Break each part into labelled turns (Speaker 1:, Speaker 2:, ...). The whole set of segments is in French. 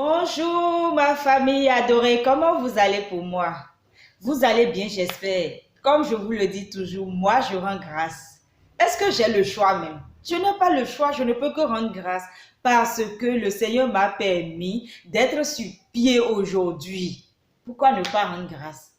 Speaker 1: Bonjour ma famille adorée, comment vous allez pour moi? Vous allez bien, j'espère. Comme je vous le dis toujours, moi je rends grâce. Est-ce que j'ai le choix même? Je n'ai pas le choix, je ne peux que rendre grâce parce que le Seigneur m'a permis d'être sur pied aujourd'hui. Pourquoi ne pas rendre grâce?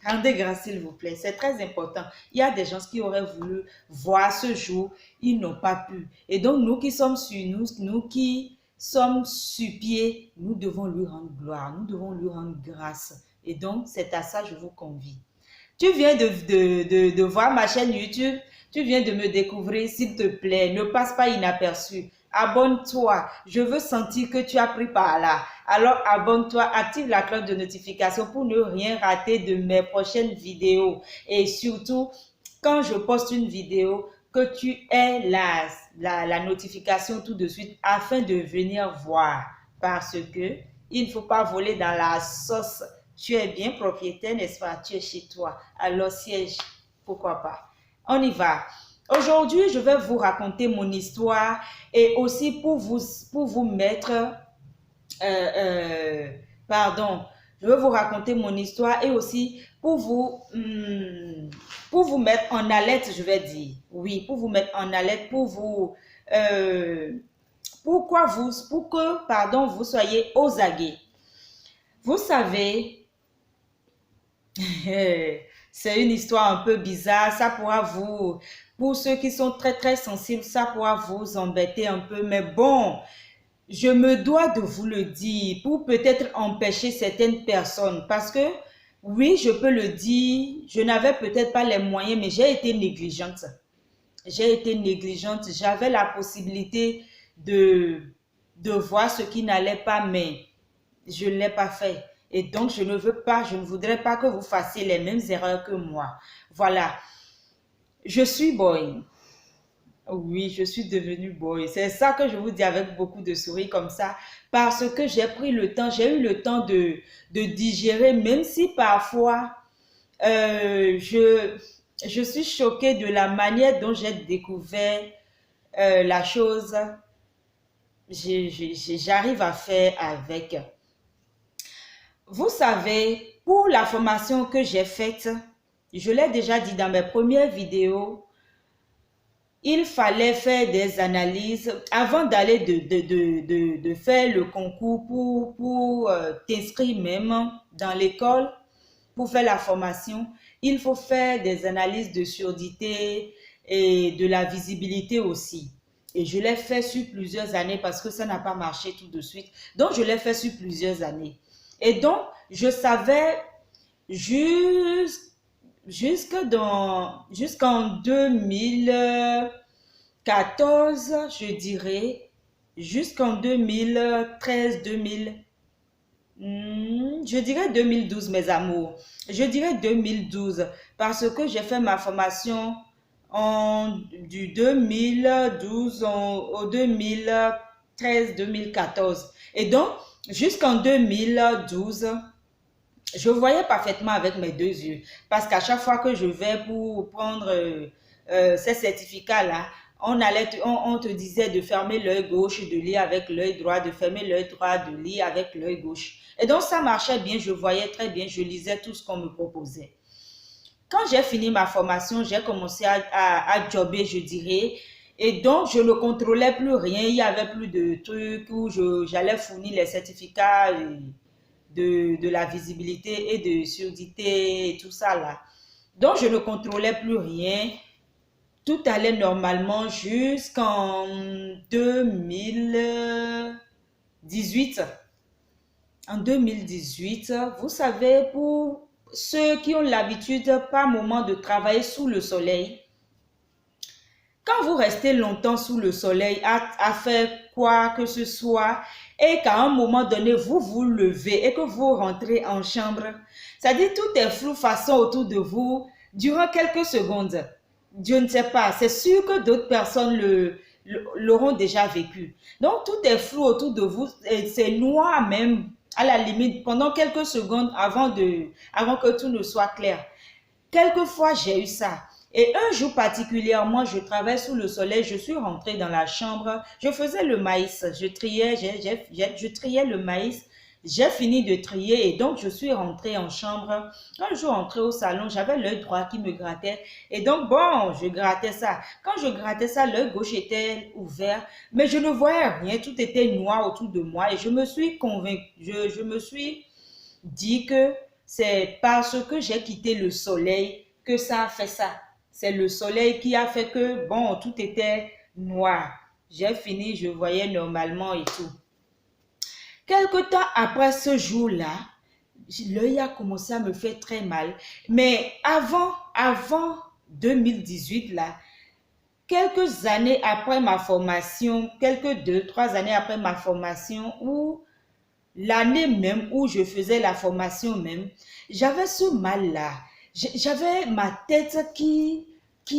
Speaker 1: Rendez grâce s'il vous plaît, c'est très important. Il y a des gens qui auraient voulu voir ce jour, ils n'ont pas pu. Et donc nous qui sommes sur nous qui sommes sur pied, nous devons lui rendre gloire, nous devons lui rendre grâce. Et donc c'est à ça que je vous convie. Tu viens de voir ma chaîne YouTube, tu viens de me découvrir, s'il te plaît, ne passe pas inaperçu. Abonne-toi, je veux sentir que tu as pris par là. Alors abonne-toi, active la cloche de notification pour ne rien rater de mes prochaines vidéos. Et surtout, quand je poste une vidéo, que tu aies la notification tout de suite afin de venir voir. Parce que il ne faut pas voler dans la sauce. Tu es bien propriétaire, n'est-ce pas? Tu es chez toi. Alors siège, pourquoi pas? On y va. Aujourd'hui, je vais vous raconter mon histoire et aussi pour vous mettre, pardon, je vais vous raconter mon histoire et aussi pour vous mettre en alerte, je vais dire. Oui, pour vous mettre en alerte, pour vous, pour que, pardon, vous soyez aux aguets. Vous savez, c'est une histoire un peu bizarre, ça pourra vous, pour ceux qui sont très sensibles, ça pourra vous embêter un peu, mais bon, je me dois de vous le dire pour peut-être empêcher certaines personnes parce que, oui, je peux le dire, je n'avais peut-être pas les moyens, mais j'ai été négligente. J'ai été négligente, j'avais la possibilité de voir ce qui n'allait pas, mais je ne l'ai pas fait. Et donc, je ne voudrais pas que vous fassiez les mêmes erreurs que moi. Voilà. Je suis boy. Oui, je suis devenue boy. C'est ça que je vous dis avec beaucoup de sourires comme ça. Parce que j'ai pris le temps, j'ai eu le temps de digérer, même si parfois, je suis choquée de la manière dont j'ai découvert la chose. J'arrive à faire avec. Vous savez, pour la formation que j'ai faite, je l'ai déjà dit dans mes premières vidéos, il fallait faire des analyses avant d'aller de faire le concours pour t'inscrire même dans l'école, pour faire la formation. Il faut faire des analyses de surdité et de la visibilité aussi. Et je l'ai fait sur plusieurs années parce que ça n'a pas marché tout de suite. Donc, je l'ai fait sur plusieurs années. Et donc, je savais jusqu'en 2014, je dirais, jusqu'en 2013, 2000, je dirais 2012, mes amours. Je dirais 2012 parce que j'ai fait ma formation du 2012 au 2013-2014. Et donc, jusqu'en 2012, je voyais parfaitement avec mes deux yeux. Parce qu'à chaque fois que je vais pour prendre ces certificats-là, on te disait de fermer l'œil gauche, de lire avec l'œil droit, de fermer l'œil droit, de lire avec l'œil gauche. Et donc, ça marchait bien, je voyais très bien, je lisais tout ce qu'on me proposait. Quand j'ai fini ma formation, j'ai commencé à jobber, je dirais. Et donc, je ne contrôlais plus rien. Il n'y avait plus de trucs où j'allais fournir les certificats de la visibilité et de surdité et tout ça là. Donc, je ne contrôlais plus rien. Tout allait normalement jusqu'en 2018. En 2018, vous savez, pour ceux qui ont l'habitude par moment de travailler sous le soleil, quand vous restez longtemps sous le soleil à faire quoi que ce soit et qu'à un moment donné, vous vous levez et que vous rentrez en chambre, c'est-à-dire tout est flou façon autour de vous durant quelques secondes. Je ne sais pas, c'est sûr que d'autres personnes l'auront déjà vécu. Donc, tout est flou autour de vous et c'est noir même à la limite pendant quelques secondes avant que tout ne soit clair. Quelquefois, j'ai eu ça. Et un jour particulièrement, je travaille sous le soleil, je suis rentrée dans la chambre, je faisais le maïs, je triais le maïs, j'ai fini de trier et donc je suis rentrée en chambre. Quand je suis rentrée au salon, j'avais l'œil droit qui me grattait et donc bon, je grattais ça. Quand je grattais ça, l'œil gauche était ouvert, mais je ne voyais rien, tout était noir autour de moi et je me suis convaincue, je me suis dit que c'est parce que j'ai quitté le soleil que ça a fait ça. C'est le soleil qui a fait que, bon, tout était noir. J'ai fini, je voyais normalement et tout. Quelque temps après ce jour-là, l'œil a commencé à me faire très mal. Mais avant 2018, là, quelques années après ma formation, quelques 2, 3 années après ma formation, ou l'année même où je faisais la formation même, j'avais ce mal-là. J'avais ma tête qui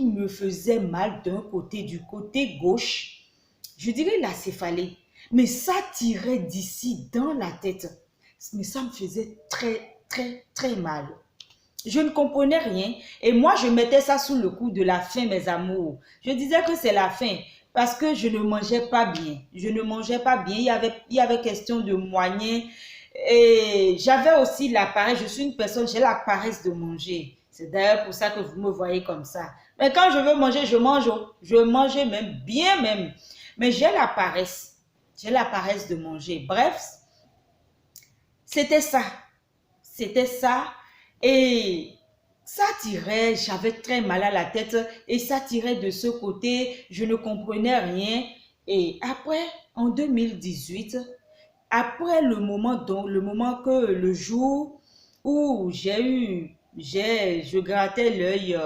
Speaker 1: me faisait mal d'un côté, du côté gauche. Je dirais la céphalée. Mais ça tirait d'ici dans la tête. Mais ça me faisait très, très, très mal. Je ne comprenais rien. Et moi, je mettais ça sous le coup de la faim, mes amours. Je disais que c'est la faim parce que je ne mangeais pas bien. Je ne mangeais pas bien. Il y avait question de moyens. Et j'avais aussi la paresse. Je suis une personne, j'ai la paresse de manger. C'est d'ailleurs pour ça que vous me voyez comme ça. Mais quand je veux manger, je mange. Je mangeais même, bien même. Mais j'ai la paresse. J'ai la paresse de manger. Bref, c'était ça. C'était ça. Et ça tirait, j'avais très mal à la tête et ça tirait de ce côté, je ne comprenais rien. Et après, en 2018, après le moment que le jour où je grattais l'œil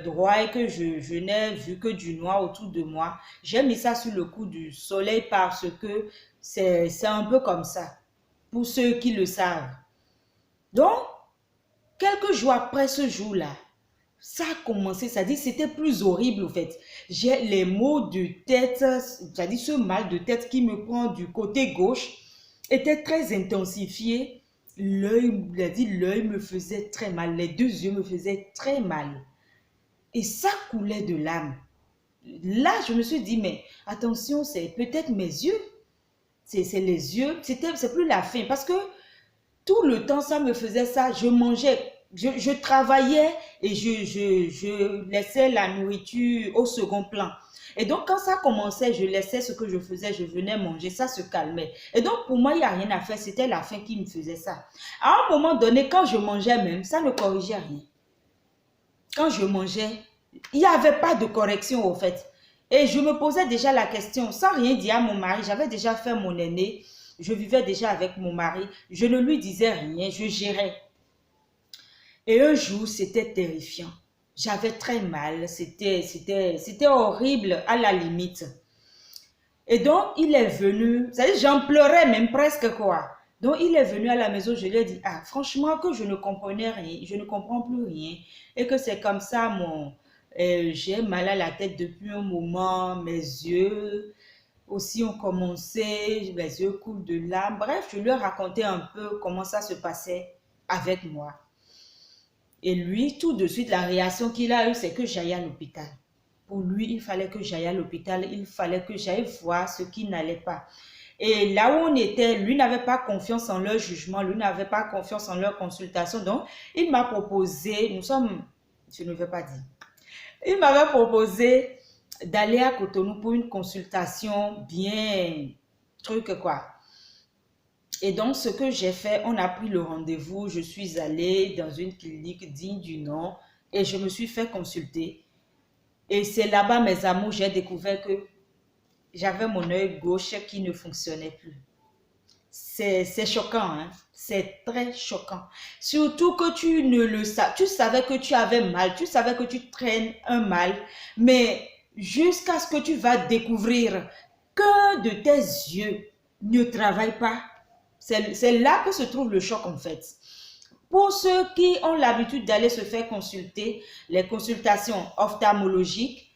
Speaker 1: droit et que je n'ai vu que du noir autour de moi, j'ai mis ça sur le coup du soleil parce que c'est un peu comme ça, pour ceux qui le savent. Donc, quelques jours après ce jour-là, ça a commencé, c'est-à-dire c'était plus horrible en fait. J'ai les maux de tête, c'est-à-dire ce mal de tête qui me prend du côté gauche était très intensifié. L'œil me faisait très mal, les 2 yeux me faisaient très mal. Et ça coulait de l'âme. Là, je me suis dit, mais attention, c'est peut-être mes yeux. C'est les yeux, c'est plus la faim parce que tout le temps, ça me faisait ça. Je mangeais, je travaillais et je laissais la nourriture au second plan. Et donc, quand ça commençait, je laissais ce que je faisais, je venais manger, ça se calmait. Et donc, pour moi, il n'y a rien à faire, c'était la faim qui me faisait ça. À un moment donné, quand je mangeais même, ça ne corrigeait rien. Quand je mangeais, il n'y avait pas de correction au fait. Et je me posais déjà la question, sans rien dire à mon mari, j'avais déjà fait mon aîné. Je vivais déjà avec mon mari. Je ne lui disais rien, je gérais. Et un jour, c'était terrifiant. J'avais très mal, c'était horrible à la limite. Et donc, il est venu, c'est-à-dire j'en pleurais même presque quoi. Donc, il est venu à la maison, je lui ai dit, ah, franchement que je ne comprenais rien, je ne comprends plus rien. Et que c'est comme ça, j'ai mal à la tête depuis un moment, mes yeux aussi ont commencé, les yeux coulent de larmes. Bref, je lui ai raconté un peu comment ça se passait avec moi. Et lui, tout de suite, la réaction qu'il a eue, c'est que j'aille à l'hôpital. Pour lui, il fallait que j'aille à l'hôpital, il fallait que j'aille voir ce qui n'allait pas. Et là où on était, lui n'avait pas confiance en leur jugement, lui n'avait pas confiance en leur consultation. Donc, il m'a proposé, je ne vais pas dire, il m'avait proposé d'aller à Cotonou pour une consultation bien truc quoi. Et donc, ce que j'ai fait, on a pris le rendez-vous, je suis allée dans une clinique digne du nom et je me suis fait consulter. Et c'est là-bas, mes amours, j'ai découvert que j'avais mon œil gauche qui ne fonctionnait plus. C'est choquant, hein? C'est très choquant. Surtout que tu ne le savais, tu savais que tu avais mal, tu savais que tu traînes un mal, mais jusqu'à ce que tu vas découvrir que de tes yeux ne travaillent pas, c'est là que se trouve le choc en fait. Pour ceux qui ont l'habitude d'aller se faire consulter, les consultations ophtalmologiques,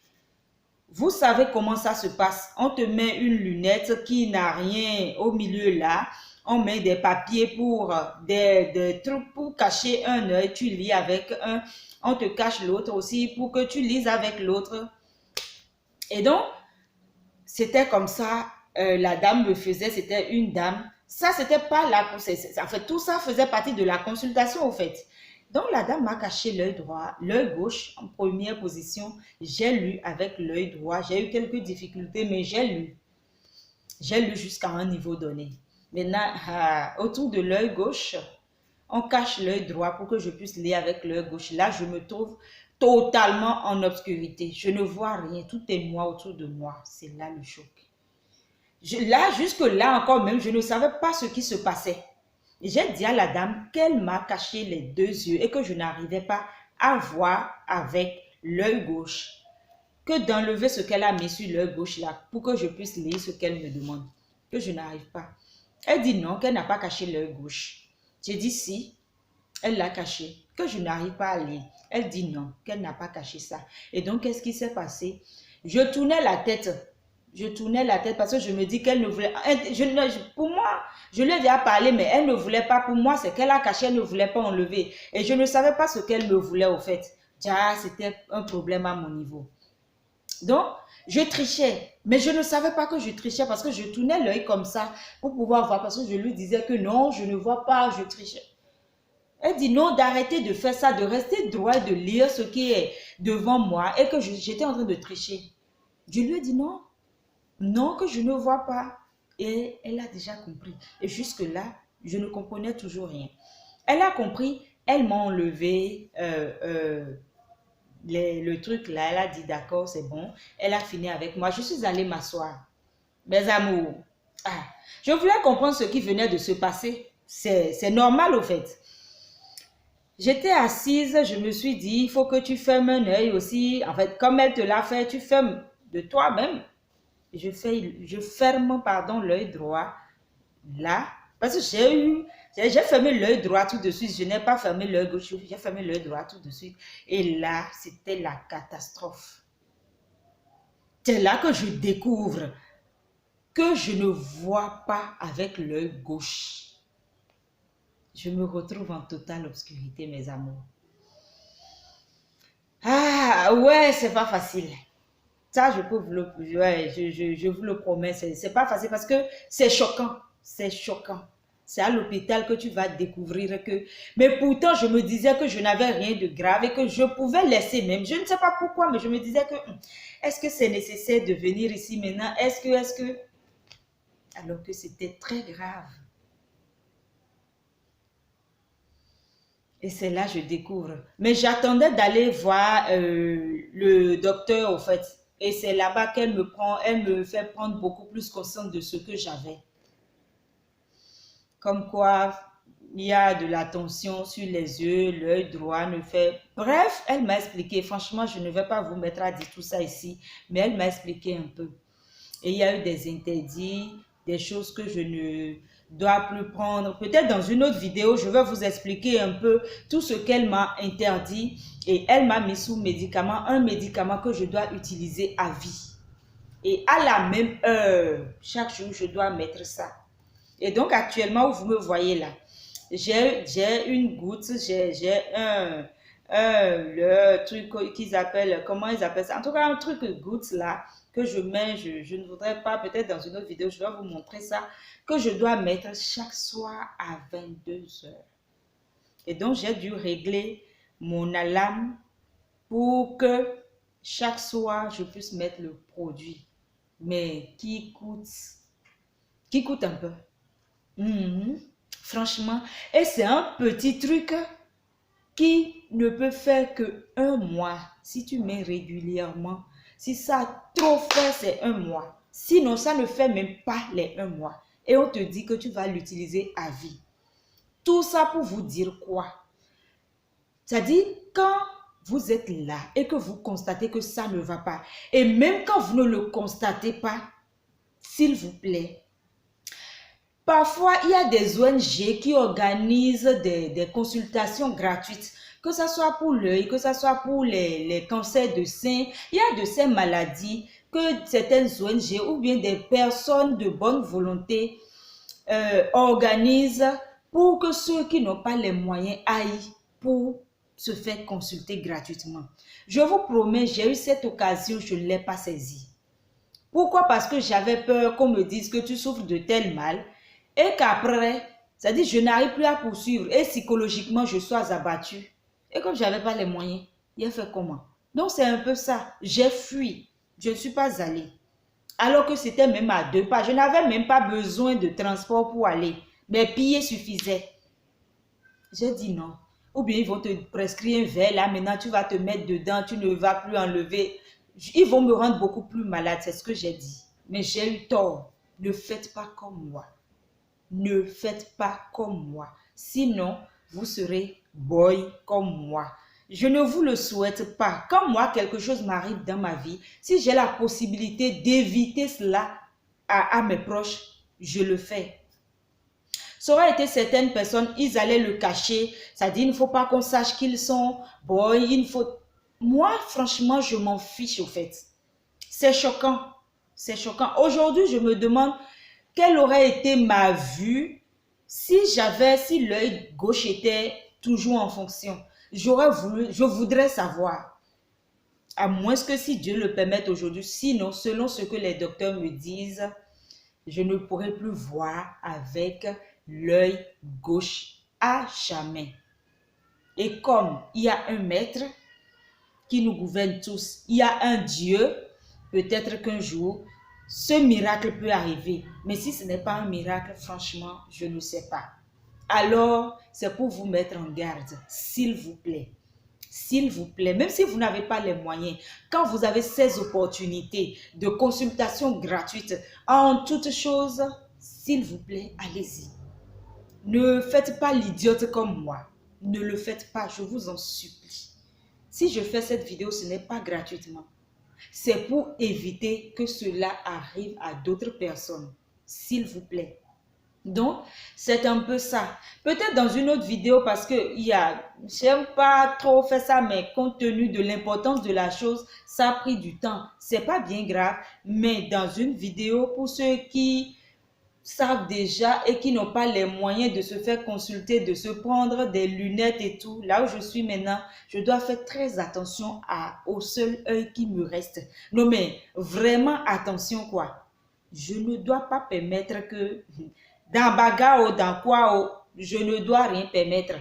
Speaker 1: vous savez comment ça se passe. On te met une lunette qui n'a rien au milieu là. On met des papiers pour des trucs pour cacher un œil. Tu lis avec un. on te cache l'autre aussi pour que tu lises avec l'autre. Et donc, c'était comme ça, la dame me faisait, c'était une dame. Ça, c'était pas la... En fait, tout ça faisait partie de la consultation, au fait. Donc, la dame m'a caché l'œil droit, l'œil gauche en première position. J'ai lu avec l'œil droit. J'ai eu quelques difficultés, mais j'ai lu. J'ai lu jusqu'à un niveau donné. Maintenant, autour de l'œil gauche, on cache l'œil droit pour que je puisse lire avec l'œil gauche. Là, je me trouve totalement en obscurité. Je ne vois rien. Tout est noir autour de moi. C'est là le choc. Là, jusque-là encore même, je ne savais pas ce qui se passait. J'ai dit à la dame qu'elle m'a caché les deux yeux et que je n'arrivais pas à voir avec l'œil gauche. Que d'enlever ce qu'elle a mis sur l'œil gauche là pour que je puisse lire ce qu'elle me demande. Que je n'arrive pas. Elle dit non, qu'elle n'a pas caché l'œil gauche. J'ai dit si, elle l'a caché, que je n'arrive pas à lire. Elle dit non, qu'elle n'a pas caché ça. Et donc, qu'est-ce qui s'est passé? Je tournais la tête. Je tournais la tête parce que je me dis qu'elle ne voulait... Pour moi, je lui ai déjà parlé, mais elle ne voulait pas. Pour moi, c'est qu'elle a caché, elle ne voulait pas enlever. Et je ne savais pas ce qu'elle me voulait au fait. C'était un problème à mon niveau. Donc, je trichais, mais je ne savais pas que je trichais parce que je tournais l'œil comme ça pour pouvoir voir parce que je lui disais que non, je ne vois pas, je trichais. Elle dit non, d'arrêter de faire ça, de rester droit et de lire ce qui est devant moi et que j'étais en train de tricher. Je lui ai dit non, non, que je ne vois pas. Et elle a déjà compris. Et jusque-là, je ne comprenais toujours rien. Elle a compris, elle m'a enlevé le truc là, elle a dit d'accord, c'est bon. Elle a fini avec moi. Je suis allée m'asseoir. Mes amours, je voulais comprendre ce qui venait de se passer. C'est normal au fait. J'étais assise, je me suis dit, il faut que tu fermes un œil aussi. En fait, comme elle te l'a fait, tu fermes de toi-même. Je ferme, pardon, l'œil droit là. Parce que j'ai fermé l'œil droit tout de suite. Je n'ai pas fermé l'œil gauche, j'ai fermé l'œil droit tout de suite. Et là, c'était la catastrophe. C'est là que je découvre que je ne vois pas avec l'œil gauche. Je me retrouve en totale obscurité, mes amours. Ah, ouais, c'est pas facile. Ça, je peux vous le, ouais, je vous le promets, c'est pas facile parce que c'est choquant. C'est choquant. C'est à l'hôpital que tu vas découvrir que... Mais pourtant, je me disais que je n'avais rien de grave et que je pouvais laisser même. Je ne sais pas pourquoi, mais je me disais que... Est-ce que c'est nécessaire de venir ici maintenant? Est-ce que... Alors que c'était très grave. Et c'est là que je découvre. Mais j'attendais d'aller voir le docteur, au fait. Et c'est là-bas qu'elle me prend, elle me fait prendre beaucoup plus conscience de ce que j'avais. Comme quoi, il y a de la tension sur les yeux, l'œil droit ne fait... Bref, elle m'a expliqué. Franchement, je ne vais pas vous mettre à dire tout ça ici, mais elle m'a expliqué un peu. Et il y a eu des interdits, des choses que je ne dois plus prendre. Peut-être dans une autre vidéo, je vais vous expliquer un peu tout ce qu'elle m'a interdit. Et elle m'a mis sous médicament, un médicament que je dois utiliser à vie. Et à la même heure, chaque jour, je dois mettre ça. Et donc, actuellement, où vous me voyez là, j'ai une goutte, j'ai le truc qu'ils appellent, comment ils appellent ça? En tout cas, un truc goutte là, que je mets, je ne voudrais pas, peut-être dans une autre vidéo, je vais vous montrer ça, que je dois mettre chaque soir à 22 heures. Et donc, j'ai dû régler mon alarme pour que chaque soir, je puisse mettre le produit. Mais qui coûte un peu. Franchement, et c'est un petit truc qui ne peut faire que 1 mois si tu mets régulièrement. Si ça a trop fait, c'est 1 mois. Sinon, ça ne fait même pas les 1 mois. Et on te dit que tu vas l'utiliser à vie. Tout ça pour vous dire quoi? C'est-à-dire, quand vous êtes là et que vous constatez que ça ne va pas, et même quand vous ne le constatez pas, s'il vous plaît, parfois, il y a des ONG qui organisent des consultations gratuites, que ce soit pour l'œil, que ce soit pour les cancers de sein. Il y a de ces maladies que certaines ONG ou bien des personnes de bonne volonté organisent pour que ceux qui n'ont pas les moyens aillent pour se faire consulter gratuitement. Je vous promets, j'ai eu cette occasion, je ne l'ai pas saisie. Pourquoi? Parce que j'avais peur qu'on me dise que tu souffres de tel mal et qu'après, c'est-à-dire je n'arrive plus à poursuivre et psychologiquement je sois abattue. Et comme je n'avais pas les moyens, il a fait comment? Donc c'est un peu ça. J'ai fui. Je ne suis pas allée. Alors que c'était même à 2 pas. Je n'avais même pas besoin de transport pour aller. Mes billets suffisaient. J'ai dit non. Ou bien ils vont te prescrire un verre là, maintenant tu vas te mettre dedans, tu ne vas plus enlever. Ils vont me rendre beaucoup plus malade, c'est ce que j'ai dit. Mais j'ai eu tort. Ne faites pas comme moi. Ne faites pas comme moi. Sinon, vous serez boy comme moi. Je ne vous le souhaite pas. Quand moi, quelque chose m'arrive dans ma vie, si j'ai la possibilité d'éviter cela à mes proches, je le fais. Ça aurait été certaines personnes, ils allaient le cacher. Ça dit, il ne faut pas qu'on sache qu'ils sont boy. Il ne faut... Moi, franchement, je m'en fiche au fait. C'est choquant. C'est choquant. Aujourd'hui, je me demande quelle aurait été ma vue si l'œil gauche était toujours en fonction. Je voudrais savoir. À moins que si Dieu le permette aujourd'hui. Sinon, selon ce que les docteurs me disent, je ne pourrai plus voir avec l'œil gauche à jamais. Et comme il y a un maître qui nous gouverne tous, il y a un Dieu, peut-être qu'un jour, ce miracle peut arriver. Mais si ce n'est pas un miracle, franchement, je ne sais pas. Alors, c'est pour vous mettre en garde, s'il vous plaît. S'il vous plaît, même si vous n'avez pas les moyens, quand vous avez ces opportunités de consultation gratuite en toutes choses, s'il vous plaît, allez-y. Ne faites pas l'idiote comme moi. Ne le faites pas, je vous en supplie. Si je fais cette vidéo, ce n'est pas gratuitement. C'est pour éviter que cela arrive à d'autres personnes. S'il vous plaît. Donc, c'est un peu ça. Peut-être dans une autre vidéo parce que j'aime pas trop faire ça, mais compte tenu de l'importance de la chose, ça a pris du temps. C'est pas bien grave, mais dans une vidéo, pour ceux qui savent déjà et qui n'ont pas les moyens de se faire consulter, de se prendre des lunettes et tout, là où je suis maintenant, je dois faire très attention au seul œil qui me reste. Non, mais vraiment attention quoi. Je ne dois pas permettre que... Dans bagarre ou dans quoi, je ne dois rien permettre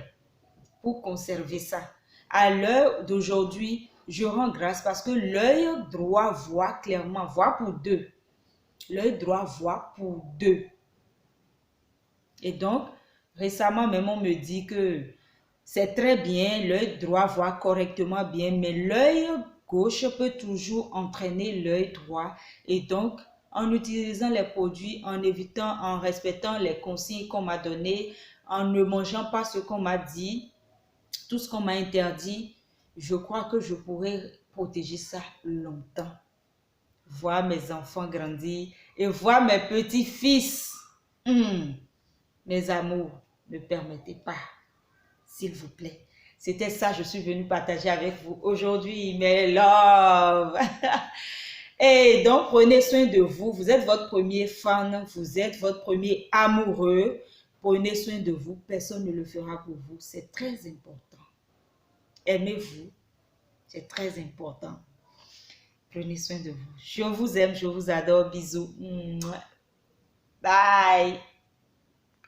Speaker 1: pour conserver ça. À l'heure d'aujourd'hui, je rends grâce parce que l'œil droit voit clairement, voit pour deux. L'œil droit voit pour deux. Et donc, récemment même, on me dit que c'est très bien, l'œil droit voit correctement bien, mais l'œil gauche peut toujours entraîner l'œil droit. Et donc, en utilisant les produits, en évitant, en respectant les consignes qu'on m'a données, en ne mangeant pas ce qu'on m'a dit, tout ce qu'on m'a interdit, je crois que je pourrais protéger ça longtemps. Voir mes enfants grandir et voir mes petits-fils. Mes amours, ne permettez pas, s'il vous plaît. C'était ça, je suis venue partager avec vous aujourd'hui, mes love. Et donc, prenez soin de vous. Vous êtes votre premier fan, vous êtes votre premier amoureux. Prenez soin de vous. Personne ne le fera pour vous. C'est très important. Aimez-vous. C'est très important. Prenez soin de vous. Je vous aime, je vous adore. Bisous. Bye.